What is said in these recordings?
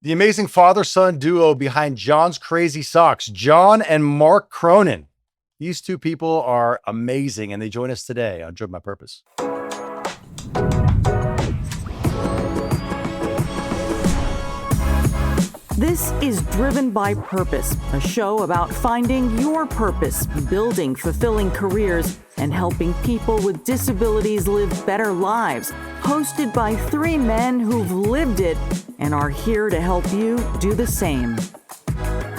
The amazing father-son duo behind John's Crazy Socks, John and Mark Cronin. These two people are amazing, and they join us today on Driven by Purpose. This is Driven by Purpose, a show about finding your purpose, building fulfilling careers, and helping people with disabilities live better lives. Hosted by three men who've lived it and are here to help you do the same.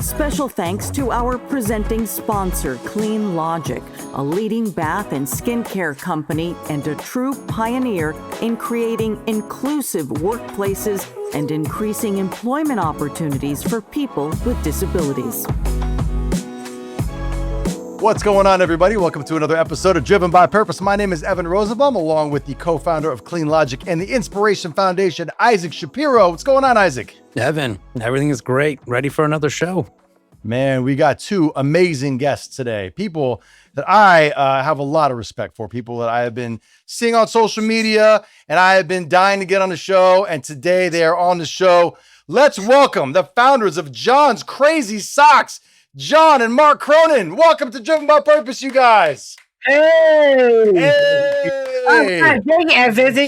Special thanks to our presenting sponsor, Clean Logic, a leading bath and skincare company and a true pioneer in creating inclusive workplaces and increasing employment opportunities for people with disabilities. What's going on, everybody? Welcome to another episode of Driven by Purpose. My name is Evan Rosenbaum, along with the co-founder of Clean Logic and the Inspiration Foundation, Isaac Shapiro. What's going on, Isaac? Evan, everything is great. Ready for another show. Man, we got two amazing guests today. People that I have a lot of respect for, people that I have been seeing on social media, and I have been dying to get on the show, and today they are on the show. Let's welcome the founders of John's Crazy Socks, John and Mark Cronin. Welcome to Driven by Purpose, you guys. Hey! Hey! Thank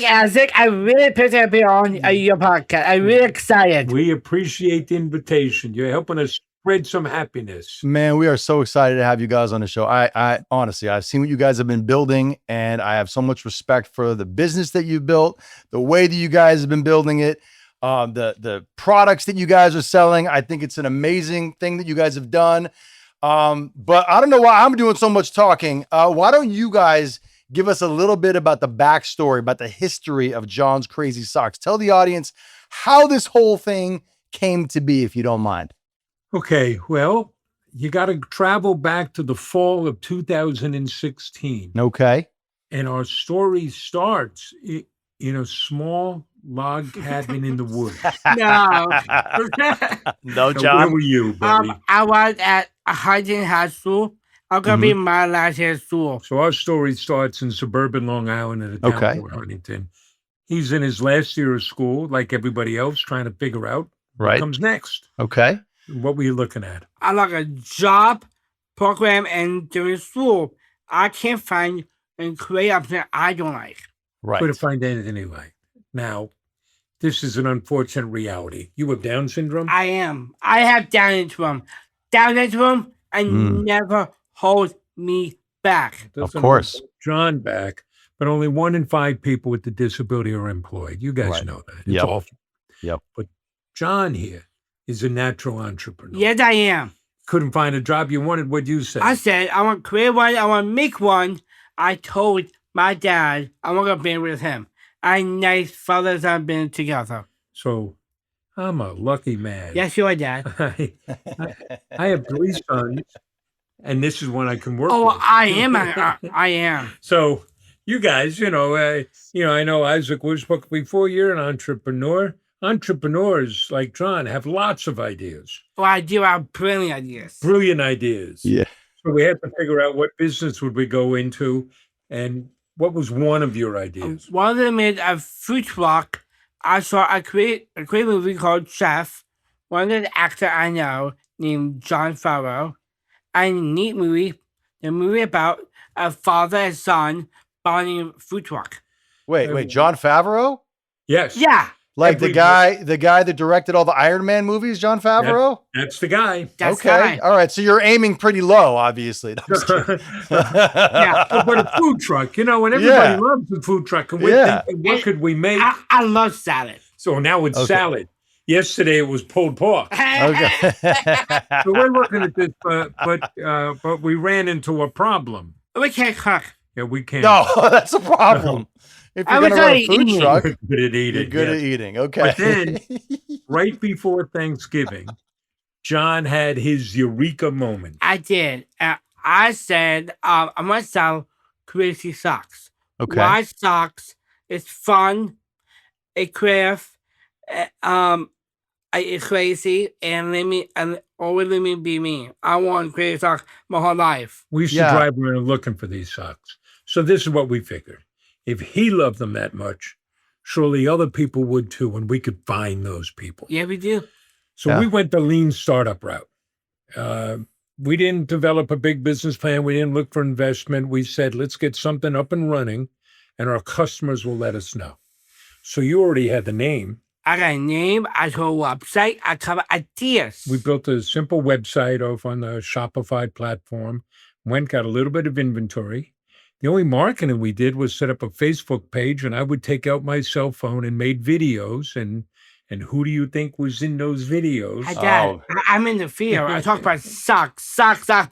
you, Isaac. I really appreciate being on your podcast. I'm really excited. We appreciate the invitation. You're helping us spread some happiness. Man, we are so excited to have you guys on the show. I honestly, I've seen what you guys have been building, and I have so much respect for the business that you've built, the way that you guys have been building it, the products that you guys are selling. I think it's an amazing thing that you guys have done. But I don't know why I'm doing so much talking. Why don't you guys give us a little bit about the backstory, about the history of John's Crazy Socks? Tell the audience how this whole thing came to be, if you don't mind. Okay, well, you got to travel back to the fall of 2016. Okay. And our story starts in a small log cabin in the woods. No. No, So John. where were you, buddy? I was at Huntington High School. I'm going to be my last year of school. So our story starts in suburban Long Island at a town Okay. called Huntington. He's in his last year of school, like everybody else, trying to figure out Right. what comes next. Okay. What were you looking at? I like a job program, and during school, I can't find and create something I don't like. Right. Couldn't find anything he liked. Now, this is an unfortunate reality. You have Down syndrome? I am. I have Down syndrome. Down syndrome and never hold me back. Doesn't Of course. hold John back, but only 1 in 5 people with the disability are employed. You guys Right. know that. It's Yep. awful. Yep. But John here is a natural entrepreneur. Yes, I am. Couldn't find a job you wanted. What'd you say? I said, I want to create one. I want to make one. I told my dad I want to be with him. I nice fathers have been together. So I'm a lucky man. Yes, you are, Dad. I have 3 sons, and this is one I can work Oh, with. I am. I am. So you guys, I know Isaac was before you're an entrepreneur. Entrepreneurs like John have lots of ideas, Well, I do have brilliant ideas. brilliant ideas. Yeah. So we had to figure out what business would we go into, and what was one of your ideas? One of them is a food truck. I create a movie called Chef. One of the actor I know named Jon Favreau. And a neat movie. The movie about a father and son buying a food truck. Wait, John Favreau? Yes. Yeah, Like Every- the guy that directed all the Iron Man movies, John Favreau? That's the guy. that's Okay. right. All right. So you're aiming pretty low, obviously. No, I'm just kidding. Yeah. But a food truck, and everybody Yeah. loves a food truck. And we're Yeah. thinking, what could we make? I love salad. So now it's Okay. salad. Yesterday it was pulled pork. Okay. So we're looking at this, but we ran into a problem. We can't cook. Yeah, we can't. No, that's a problem. If I you're was going to run a already food eating. truck, We're good at eating. you're good yes. at eating. Okay. But then, right before Thanksgiving, John had his eureka moment. I did. I said, I'm going to sell crazy socks. Okay. Why socks? It's fun. It craft. It's crazy. And always let me be me. I want crazy socks my whole life. We used Yeah. to drive around looking for these socks. So this is what we figured. If he loved them that much, surely other people would too, and we could find those people. Yeah, we do. So Yeah. we went the lean startup route. We didn't develop a big business plan. We didn't look for investment. We said, let's get something up and running, and our customers will let us know. So you already had the name. I got a name, I got a website, I cover ideas. We built a simple website off on the Shopify platform, got a little bit of inventory. The only marketing we did was set up a Facebook page, and I would take out my cell phone and made videos. And who do you think was in those videos? Oh. I'm in the field. I talk about socks,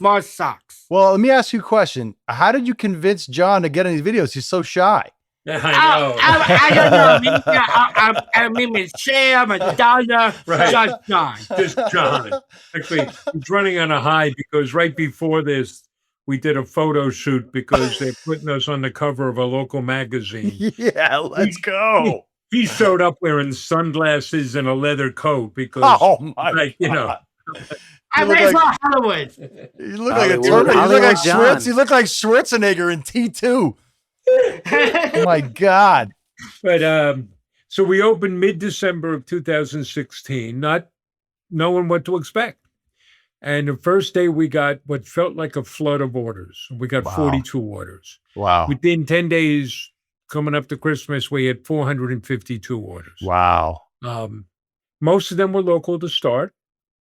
more socks. Well, let me ask you a question. How did you convince John to get in these videos? He's so shy. I know. I don't know. I mean, my chair, my daughter, Right. just John. Just John. Actually, he's running on a high because right before this, we did a photo shoot because they're putting us on the cover of a local magazine. Yeah, let's go. He showed up wearing sunglasses and a leather coat because, Oh my like, you know, God. I'm look ready like- for Hollywood. You look like a Hollywood- turtle. You look Hollywood like John. Schwartz. You look like Schwarzenegger in T2. Oh my God. but so we opened mid-December of 2016, not knowing what to expect. And the first day we got what felt like a flood of orders. We got Wow. 42 orders. Wow. Within 10 days, coming up to Christmas, we had 452 orders. Wow. Most of them were local to start,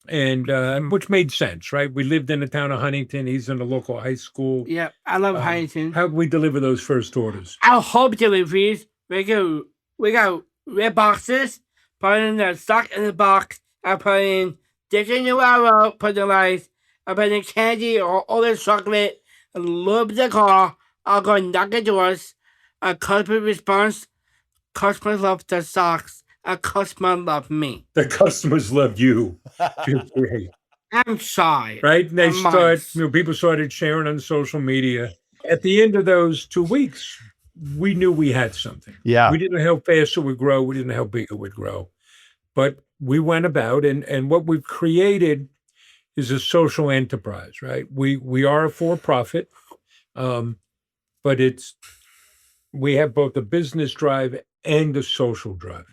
and which made sense, right? We lived in the town of Huntington. He's in a local high school. Yeah, I love Huntington. How did we deliver those first orders? Our home deliveries, we got red boxes, put in the stock in the box, I put in dick in the arrow, put the rice, I put in candy or all the chocolate, a little bit of car, I'll go knock at doors, a customer response, customer love the socks, a customer love me. The customers loved you. Feel free. I'm shy. Right? And they I'm start, nice. people started sharing on social media. At the end of those 2 weeks, we knew we had something. Yeah. We didn't know how fast it would grow. We didn't know how big it would grow. But we went about, and what we've created is a social enterprise, right? We are a for-profit, but we have both a business drive and a social drive,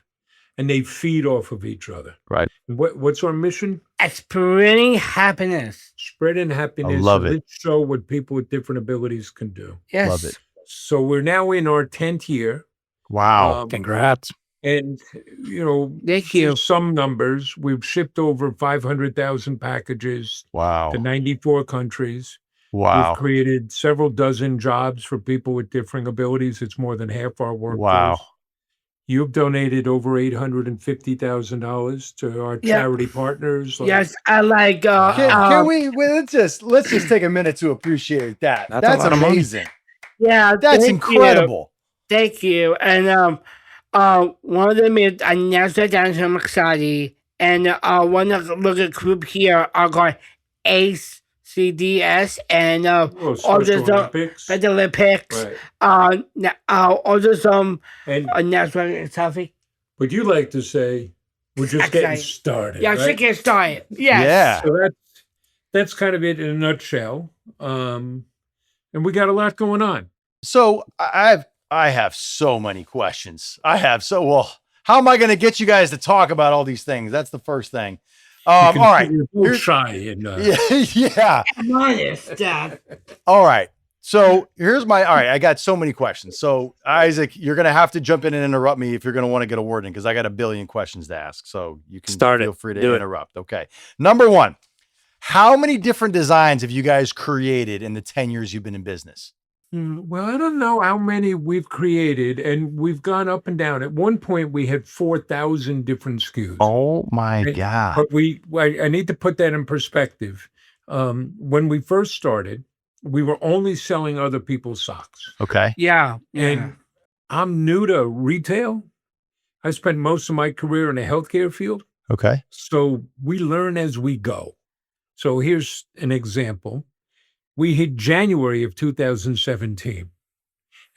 and they feed off of each other. Right. What's our mission? Spreading happiness. Spreading happiness. love and it. Let's show what people with different abilities can do. Yes. Love it. So we're now in our 10th year. Wow. Congrats. And, Thank you. just some numbers, we've shipped over 500,000 packages Wow. to 94 countries. Wow. We've created several dozen jobs for people with differing abilities. It's more than half our workforce. Wow. You've donated over $850,000 to our Yeah. charity partners. like- Yes, I like. Can we let's just take a minute to appreciate that. That's a That's lot of money. amazing. Yeah, That's thank you. incredible. Thank you. And one of them is a national dance from Exciting, and one of the little group here are called ACDS, and Oh, all Special this Olympics. the Olympics. Right. Also some And national selfie. would you like to say, we're just getting Exciting. started. Yeah, right? she can start. Yes. Yeah. So that's kind of it in a nutshell. And we got a lot going on. So I have so many questions. Well, how am I going to get you guys to talk about all these things? That's the first thing. All right. You're both Here's- shy and Yeah. I'm honest, Dad. All right. So all right. I got so many questions. So Isaac, you're going to have to jump in and interrupt me if you're going to want to get a word in, because I got a billion questions to ask. So you can Start it. feel free to Do it. interrupt. Okay. Number one, how many different designs have you guys created in the 10 years you've been in business? well, I don't know how many we've created, and we've gone up and down. At one point, we had 4,000 different SKUs. Oh my Right. God. But I need to put that in perspective. When we first started, we were only selling other people's socks. Okay. Yeah. And I'm new to retail. I spent most of my career in the healthcare field. Okay. So we learn as we go. So here's an example. We hit January of 2017,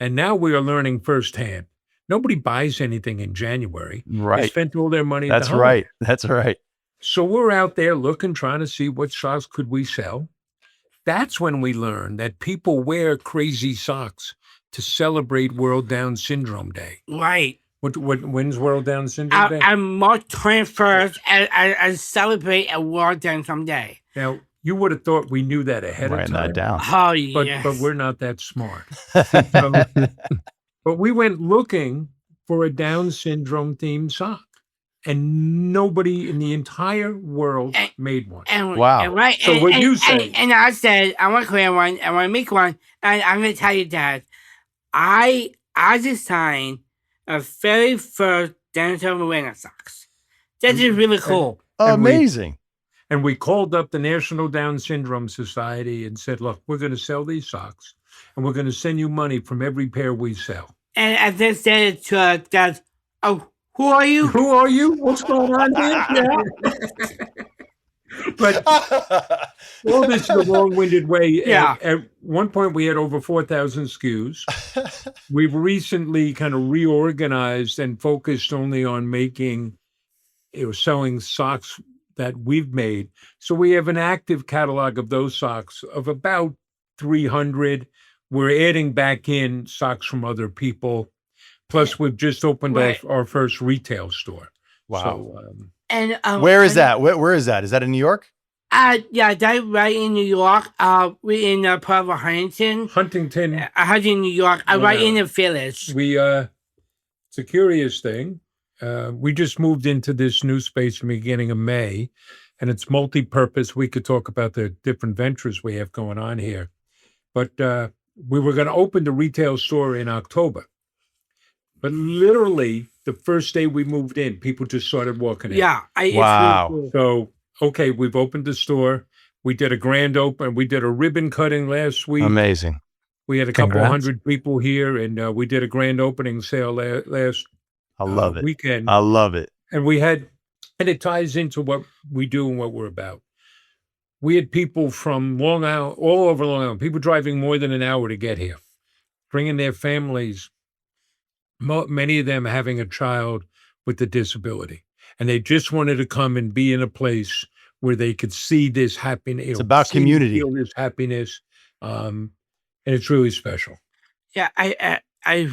and now we are learning firsthand. Nobody buys anything in January. They Right. spent all their money. at That's the holiday. right. That's right. So we're out there looking, trying to see what socks could we sell. That's when we learned that people wear crazy socks to celebrate World Down Syndrome Day. Right. When's World Down Syndrome Day? On March 21st, I celebrate a World Down someday. Now, you would have thought we knew that ahead Writing of time. that down. Oh, But yes. but we're not that smart. So, but we went looking for a Down syndrome themed sock, and nobody in the entire world And- made one. Wow. Right. So what you say- And I said, I want to create one. I want to make one. And I'm going to tell you that I designed a very first Down syndrome awareness socks. This is really cool. And we- Amazing. And we called up the National Down Syndrome Society and said, look, we're going to sell these socks, and we're going to send you money from every pair we sell. And I just said to that, oh, who are you? Who are you? What's going on here? Yeah. But all this is a long-winded way. Yeah. At one point, we had over 4,000 SKUs. We've recently kind of reorganized and focused only on selling socks that we've made. So we have an active catalog of those socks of about 300. We're adding back in socks from other people. Plus, we've just opened Right. our first retail store. Wow. So, And Where is that? Where is that? Is that in New York? Yeah, that's right in New York. We're in part of Huntington. Huntington, Huntington, New York. Right in the village. it's a curious thing. We just moved into this new space in the beginning of May, and it's multi-purpose. We could talk about the different ventures we have going on here. But we were going to open the retail store in October. But literally, the first day we moved in, people just started walking in. Yeah. Wow. It's really cool. So, okay, we've opened the store. We did a grand open. We did a ribbon cutting last week. Amazing. We had a couple Congrats. hundred people here, and we did a grand opening sale last I love it. weekend. I love it. And it ties into what we do and what we're about. We had people from Long Island, all over Long Island, people driving more than an hour to get here, bringing their families, many of them having a child with a disability. And they just wanted to come and be in a place where they could see this happiness. It's about community. Feel this happiness. And it's really special. Yeah, I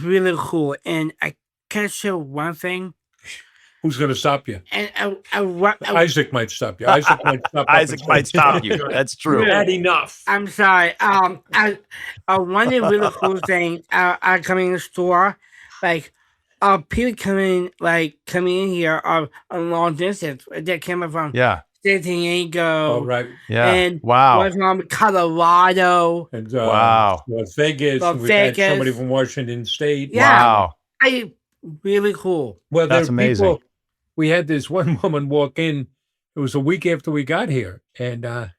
really cool. And I can share one thing. Who's going to stop you? And Isaac might stop you. Isaac might stop. Isaac might stop you. That's true. Had enough. I'm sorry. One of the really cool things I come in the store, like people coming in here are a long distance. They came from Yeah. San Diego. Oh, right. Yeah. And Wow. one from Colorado. And Wow. Las Vegas. Las We've had Vegas. somebody from Washington State. Yeah. Wow. Really cool. Well, That's amazing. We had this one woman walk in. It was a week after we got here, and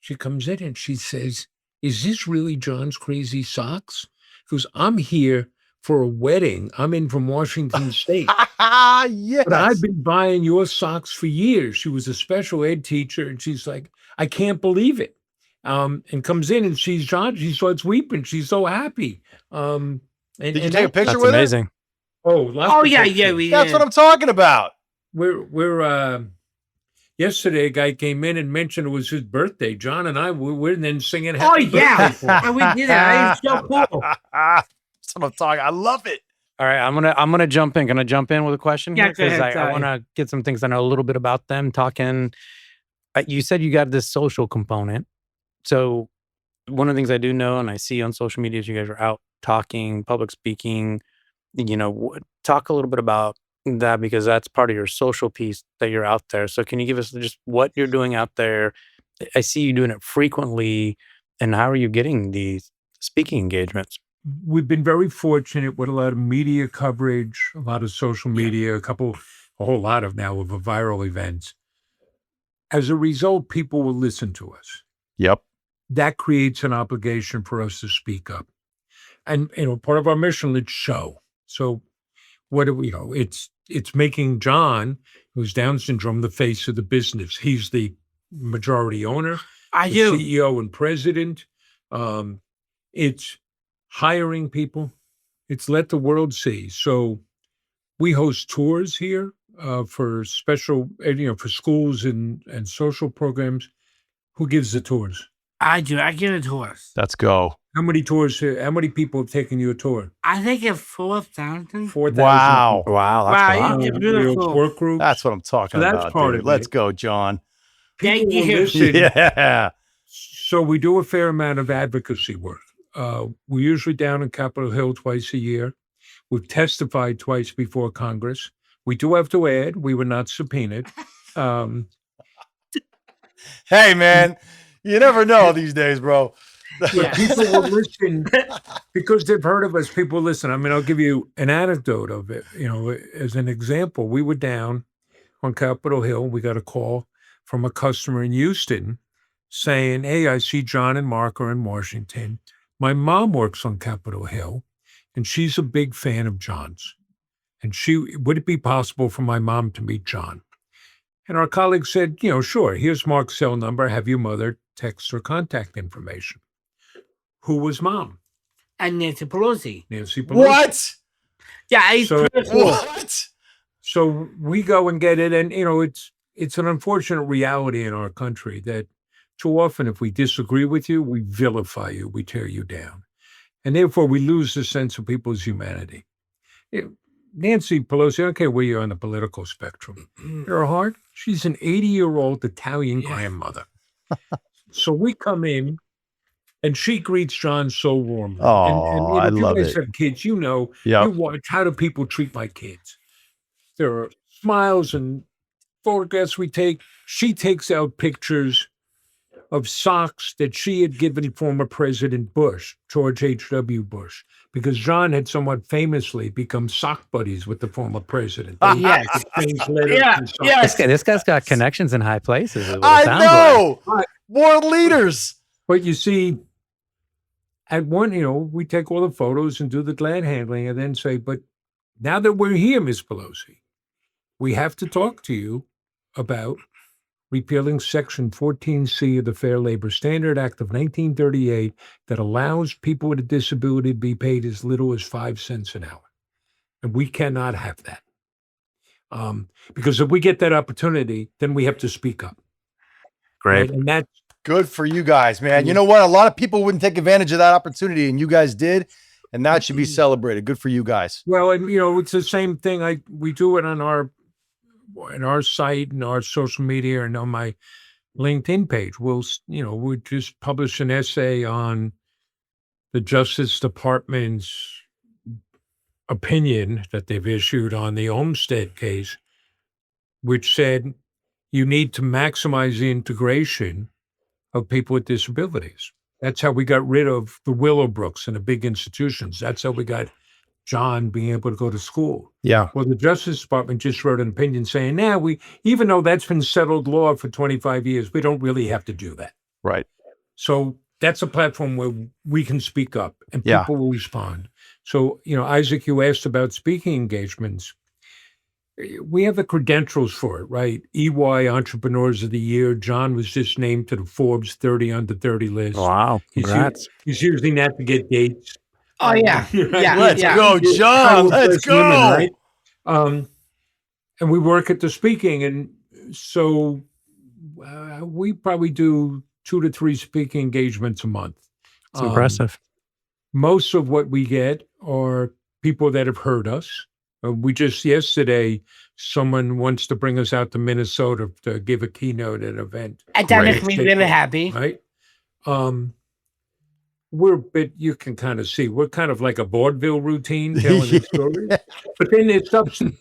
she comes in and she says, "Is this really John's Crazy Socks?" Because I'm here for a wedding. I'm in from Washington State. Yes. But I've been buying your socks for years. She was a special ed teacher, and she's like, I can't believe it. And comes in and sees John. She starts weeping. She's so happy. Did you take a picture That's with amazing. Oh, Yeah, we her? That's what I'm talking about. We're yesterday a guy came in and mentioned it was his birthday. John and I we're then singing happy birthday for him. And we did that. It's so cool. That's what I'm talking. I love it. All right, I'm gonna jump in. Can I jump in with a question? Yeah, here? go ahead, I sorry. want to get some things I know a little bit about them. Talking, you said you got this social component. So one of the things I do know and I see on social media is you guys are out talking, public speaking. Talk a little bit about that because that's part of your social piece that you're out there. So can you give us just what you're doing out there? I see you doing it frequently, and how are you getting these speaking engagements? We've been very fortunate with a lot of media coverage, a lot of social media, a whole lot of viral events. As a result, people will listen to us. Yep. That creates an obligation for us to speak up. And, part of our mission is show. So what do we know? It's making John, who's Down syndrome, the face of the business. He's the majority owner, I the do. CEO and president. It's hiring people. It's let the world see. So we host tours here for special, for schools and social programs. Who gives the tours? I do. I give it tours. Let's go. How many tours? How many people have taken you a tour? I think it's 4,000. 4,000. Wow. Wow, that's Wow, a lot. you- it's really Your cool. work groups. That's what I'm talking So that's about, part dude. of Let's it. go, John. Thank People will you. listen. Yeah. So we do a fair amount of advocacy work. We're usually down in Capitol Hill twice a year. We've testified twice before Congress. We do have to add, we were not subpoenaed. Hey, man, you never know these days, bro. Yeah. People will listen because they've heard of us. People listen. I mean, I'll give you an anecdote of it. You know, as an example, we were down on Capitol Hill. We got a call from a customer in Houston saying, "Hey, I see John and Mark are in Washington. My mom works on Capitol Hill, and she's a big fan of John's. And would it be possible for my mom to meet John?" And our colleague said, "You know, sure. Here's Mark's cell number. Have your mother text her contact information." Who was mom? And Nancy Pelosi. Nancy Pelosi. What? Yeah, it's So- pretty cool. What? So we go and get it, and you know, it's an unfortunate reality in our country that too often, if we disagree with you, we vilify you, we tear you down, and therefore we lose the sense of people's humanity. Nancy Pelosi, I don't care where you're on the political spectrum, her heart, she's an 80-year-old Italian Yeah. grandmother. So we come in, and she greets John so warmly. Oh, I if love you guys it. have kids, you know, Yeah. you watch how do people treat my kids. There are smiles and photographs we take. She takes out pictures of socks that she had given former President Bush, George H.W. Bush, because John had somewhat famously become sock buddies with the former president. They Yes. exchanged letters Yeah, and socks. yeah. This guy's got connections in high places. Is what it I sounds like. know. Like. World leaders. But you see, at one, you know, we take all the photos and do the glad handling and then say, but now that we're here, Ms. Pelosi, we have to talk to you about repealing Section 14C of the Fair Labor Standard Act of 1938 that allows people with a disability to be paid as little as 5 cents an hour. And we cannot have that. Because if we get that opportunity, then we have to speak up. Great. Right? And that's Good for you guys, man. You know what? A lot of people wouldn't take advantage of that opportunity, and you guys did, and that should be celebrated. Good for you guys. well, and you know, it's the same thing. We do it on our site and our social media and on my LinkedIn page. We'll just publish an essay on the Justice Department's opinion that they've issued on the Olmstead case, which said you need to maximize the integration of people with disabilities. That's how we got rid of the Willowbrooks and the big institutions. That's how we got John being able to go to school. Yeah. Well, the Justice Department just wrote an opinion saying, even though that's been settled law for 25 years, we don't really have to do that. Right. So that's a platform where we can speak up and Yeah. people will respond. So, you know, Isaac, you asked about speaking engagements. We have the credentials for it, right? EY Entrepreneurs of the Year. John was just named to the Forbes 30 under 30 list. Wow. He's Congrats. He's using that to get dates. Oh, yeah. Yeah. Let's yeah. go, John. Power Let's plus women, go. right? And we work at the speaking, and so we probably do 2 to 3 speaking engagements a month. It's impressive. Most of what we get are people that have heard us. We just yesterday, someone wants to bring us out to Minnesota to give a keynote at an event. And that Great. makes me really happy. Right? You can kind of see, we're kind of like a vaudeville routine telling the story. But then there's substance,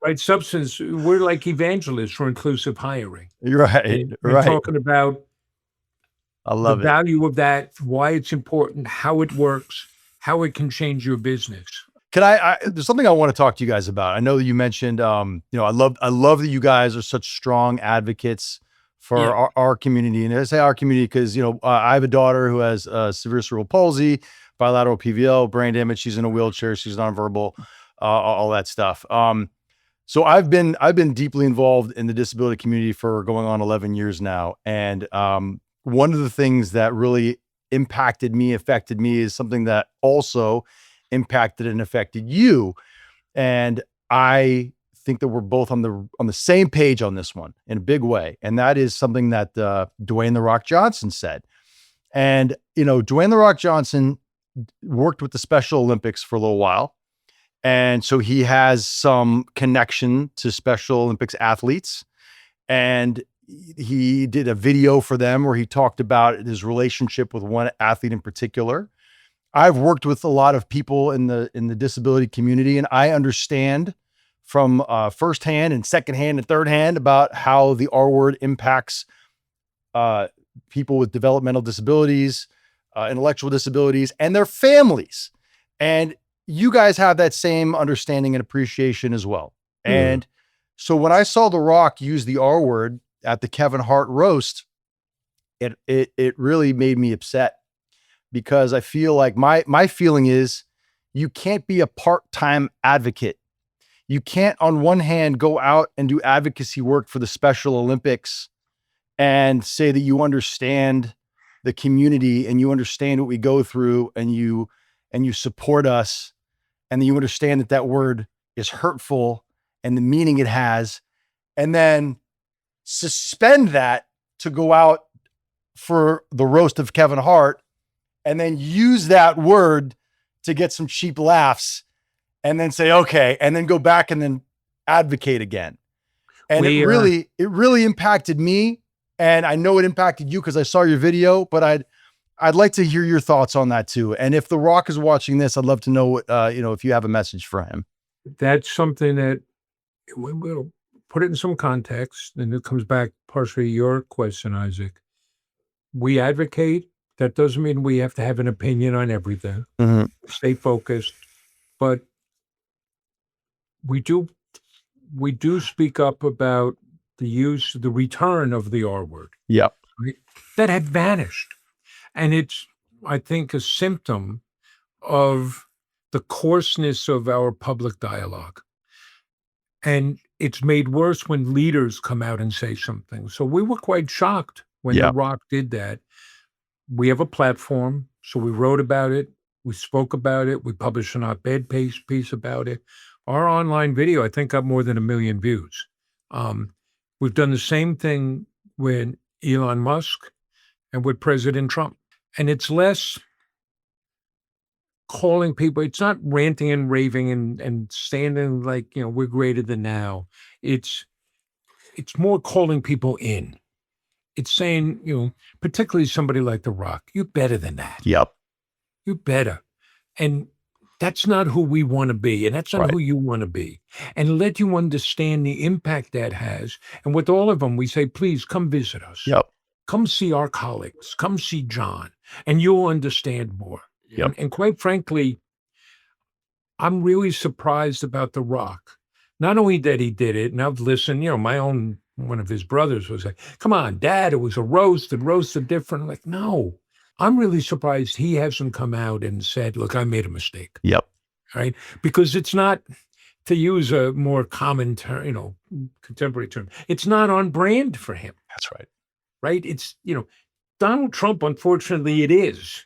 right? Substance, we're like evangelists for inclusive hiring. You're right. And Right. talking about I the love it. value of that, why it's important, how it works, how it can change your business. Can there's something I want to talk to you guys about. I know that you mentioned, I love that you guys are such strong advocates for Yeah. our community. And I say our community because, I have a daughter who has severe cerebral palsy, bilateral PVL, brain damage. She's in a wheelchair. She's nonverbal, all that stuff. So I've been deeply involved in the disability community for going on 11 years now. And one of the things that really affected me is something that also impacted and affected you. And I think that we're both on the same page on this one in a big way. And that is something that Dwayne "The Rock" Johnson said. And, Dwayne The Rock Johnson worked with the Special Olympics for a little while. And so he has some connection to Special Olympics athletes. And he did a video for them where he talked about his relationship with one athlete in particular. I've worked with a lot of people in the disability community, and I understand from firsthand and secondhand and third hand about how the R word impacts people with developmental disabilities, intellectual disabilities, and their families. And you guys have that same understanding and appreciation as well. And so when I saw The Rock use the R word at the Kevin Hart roast, it really made me upset, because I feel like my feeling is you can't be a part-time advocate. You can't, on one hand, go out and do advocacy work for the Special Olympics and say that you understand the community and you understand what we go through and you support us, and then you understand that word is hurtful and the meaning it has, and then suspend that to go out for the roast of Kevin Hart and then use that word to get some cheap laughs and then say, okay, and then go back and then advocate again. And it really impacted me. And I know it impacted you because I saw your video, but I'd like to hear your thoughts on that too. And if The Rock is watching this, I'd love to know what, if you have a message for him. That's something that we'll put it in some context, and it comes back partially to your question, Isaac. We advocate. That doesn't mean we have to have an opinion on everything. Mm-hmm. Stay focused, but we do speak up about the return of the R word. Yep. Right? That had vanished. And it's, I think, a symptom of the coarseness of our public dialogue. And it's made worse when leaders come out and say something. So we were quite shocked when The Rock did that. We have a platform, so we wrote about it, we spoke about it, we published an op-ed piece about it. Our online video, I think, got more than 1 million views. We've done the same thing with Elon Musk and with President Trump. And it's less calling people, it's not ranting and raving and standing like, we're greater than now. It's more calling people in. It's saying, particularly somebody like The Rock, you're better than that. Yep. You're better. And that's not who we want to be. And that's not who you want to be. And let you understand the impact that has. And with all of them, we say, please come visit us. Yep. Come see our colleagues. Come see John. And you'll understand more. Yep. And quite frankly, I'm really surprised about The Rock. Not only that he did it, and I've listened, one of his brothers was like, come on, Dad, it was a roast, and roasts are different. I'm like, no, I'm really surprised he hasn't come out and said, look, I made a mistake. Yep. Right? Because it's not, to use a more common term, contemporary term, it's not on brand for him. That's right. Right? It's, Donald Trump, unfortunately, it is.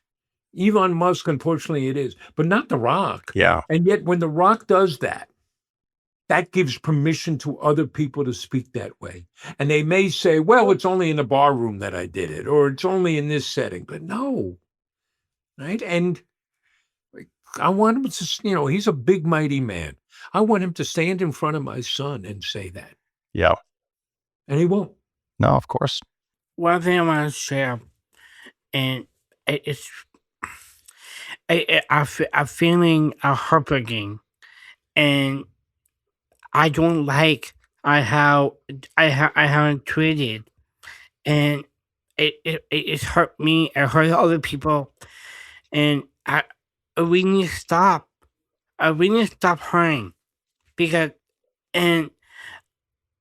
Elon Musk, unfortunately, it is. But not The Rock. Yeah. And yet when The Rock does that, that gives permission to other people to speak that way. And they may say, well, it's only in the bar room that I did it, or it's only in this setting. But no. Right? And I want him to, he's a big, mighty man. I want him to stand in front of my son and say that. Yeah. And he won't. No, of course. One thing I want to share, and I'm feeling heartbreaking, and I don't like how I haven't tweeted, and it's hurt me. It hurt other people, and we need to stop. We need to stop hurting, because and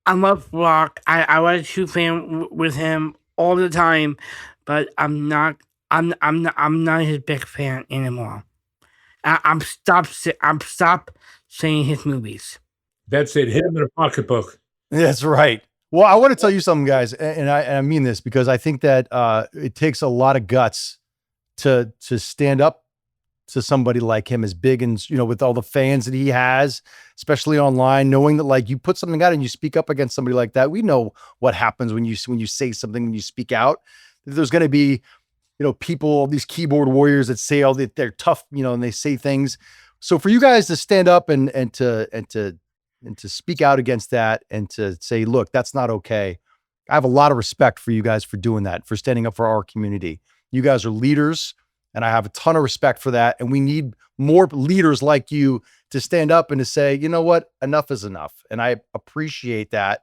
I love Rock. I was a true fan with him all the time, but I'm not his big fan anymore. I'm stop seeing his movies. That's it. Hit him in a pocketbook. That's right. Well, I want to tell you something, guys, and I mean this because I think that it takes a lot of guts to stand up to somebody like him, as big and with all the fans that he has, especially online, knowing that like you put something out and you speak up against somebody like that. We know what happens when you say something, when you speak out. There's going to be people, these keyboard warriors that say they're tough, and they say things. So for you guys to stand up and to speak out against that and to say, look, that's not okay. I have a lot of respect for you guys for doing that, for standing up for our community. You guys are leaders, and I have a ton of respect for that. And we need more leaders like you to stand up and to say, you know what, enough is enough. And I appreciate that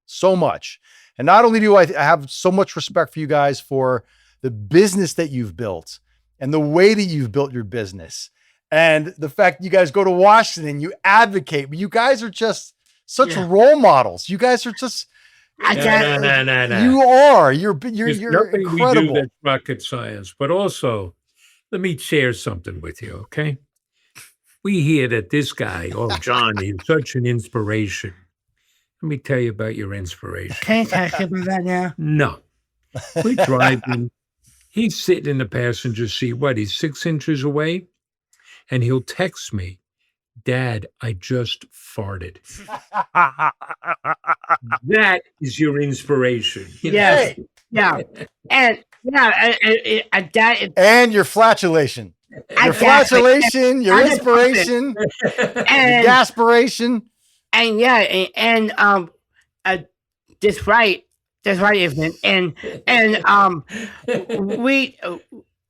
so much. And not only do I have so much respect for you guys for the business that you've built and the way that you've built your business and the fact you guys go to Washington, you advocate, but you guys are just such role models. You guys are just, No. you are, you're There's nothing incredible. we do that's rocket science. But also, let me share something with you, okay? We hear that this guy, John, is such an inspiration. Let me tell you about your inspiration. Can I talk about that now? No. We're driving. He's sitting in the passenger seat. He's 6 inches away? And he'll text me, Dad, I just farted. That is your inspiration. Yes. Yeah. And that And your flatulation, your flatulation, your inspiration, your and gaspiration. that's right, Evan.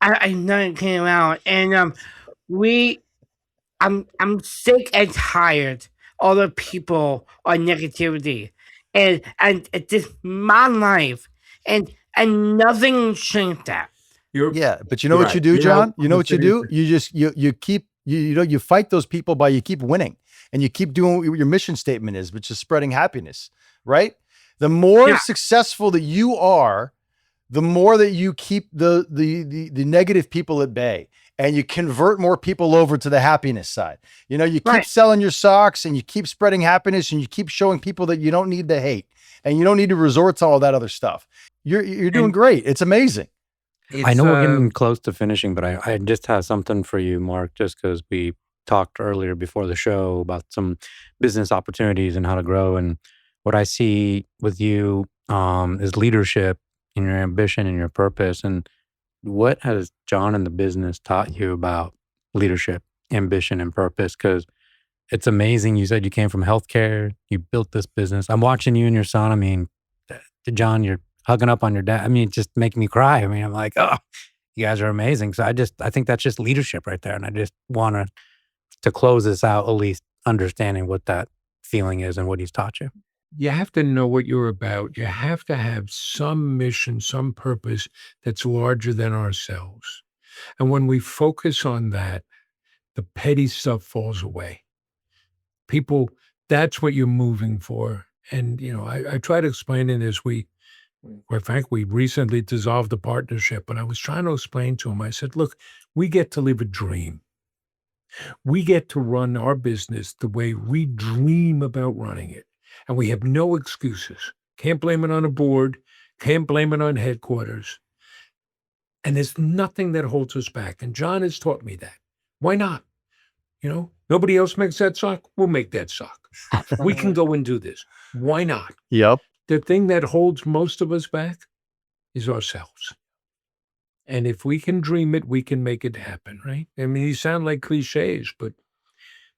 I know it came out, and I'm sick and tired of the people on negativity, and it's just my life, and nothing changed that. But you know what you do, John? You know what you do? You just, you keep, you fight those people by, you keep winning and you keep doing what your mission statement is, which is spreading happiness, right? The more successful that you are, the more that you keep the negative people at bay and you convert more people over to the happiness side. You keep selling your socks and you keep spreading happiness and you keep showing people that you don't need to hate and you don't need to resort to all that other stuff. You're doing great. It's amazing. I know we're getting close to finishing, but I just have something for you, Mark, just because we talked earlier before the show about some business opportunities and how to grow. And what I see with you is leadership and your ambition and your purpose. And what has John and the business taught you about leadership, ambition, and purpose? Because it's amazing. You said you came from healthcare. You built this business. I'm watching you and your son. I mean, John, you're hugging up on your dad. I mean, it just making me cry. I mean, I'm like, oh, you guys are amazing. So I think that's just leadership right there. And I just want to close this out, at least understanding what that feeling is and what he's taught you. You have to know what you're about. You have to have some mission, some purpose that's larger than ourselves. And when we focus on that, the petty stuff falls away. People, that's what you're moving for. And, I try to explain in this, quite frankly, we recently dissolved the partnership, and I was trying to explain to him, I said, look, we get to live a dream. We get to run our business the way we dream about running it. And we have no excuses. Can't blame it on a board. Can't blame it on headquarters. And there's nothing that holds us back. And John has taught me that. Why not? Nobody else makes that sock. We'll make that sock. We can go and do this. Why not? Yep. The thing that holds most of us back is ourselves. And if we can dream it, we can make it happen, right? I mean, these sound like cliches, but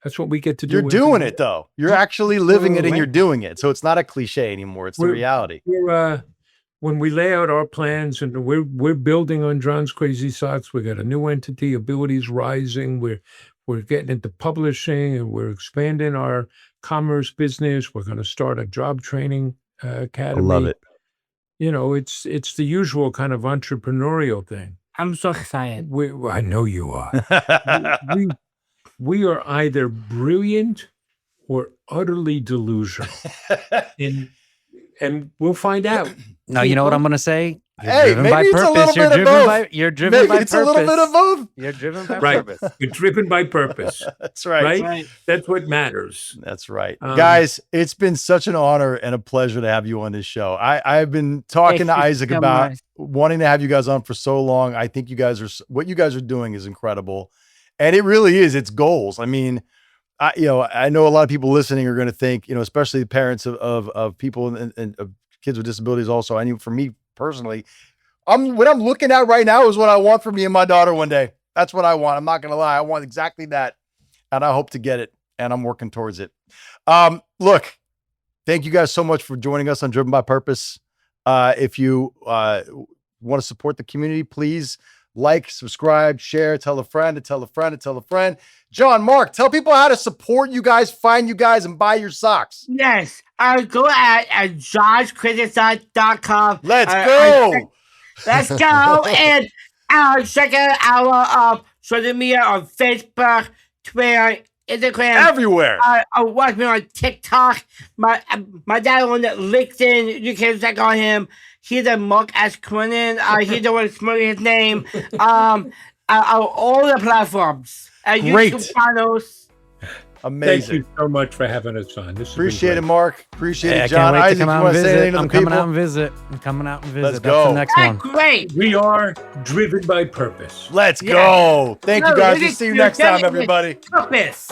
that's what we get to do. You're doing it, though. You're actually living it and you're doing it. So it's not a cliche anymore. It's the reality. When we lay out our plans and we're building on John's Crazy Socks, we got a new entity, Abilities Rising. We're getting into publishing and we're expanding our commerce business. We're going to start a job training academy. I love it. It's the usual kind of entrepreneurial thing. I'm so excited. I know you are. we are either brilliant or utterly delusional. And we'll find out. Now, you know what I'm going to say? Hey, maybe it's a little bit of both. You're driven by purpose. Maybe it's a little bit of both. You're driven by Right. purpose. You're driven by purpose. That's right. Right? That's what matters. That's right. Guys, it's been such an honor and a pleasure to have you on this show. I've been talking to Isaac about wanting to have you guys on for so long. I think what you guys are doing is incredible. And it really is. It's goals. I mean, I know a lot of people listening are going to think, especially the parents of people and of kids with disabilities also. I mean, for me personally, what I'm looking at right now is what I want for me and my daughter one day. That's what I want. I'm not going to lie. I want exactly that. And I hope to get it. And I'm working towards it. Look, thank you guys so much for joining us on Driven by Purpose. If you want to support the community, please like, subscribe, share, tell a friend, to tell a friend, to tell a friend. John, Mark, tell people how to support you guys, find you guys, and buy your socks. Yes. Go at joshcriticson.com. Let's go. Let's go. And check out our social media on Facebook, Twitter, Instagram. Everywhere. Watch me on TikTok. My dad on LinkedIn. You can check on him. He's a Mark S. Quinnen. He's the one smoking his name. On all the platforms. Great. YouTube channels. Amazing. Thank you so much for having us on. This has been Appreciate it, great. Mark. Appreciate Yeah, I it, John. can't wait to Isaac, come you out want and to say visit. anything to I'm the coming people? out and visit. I'm coming out and visit. Let's That's go. the next That's one. great. We are driven by purpose. Let's Yeah. go. Thank you No, guys. it We'll is- see you you're next time, getting it. everybody. Purpose.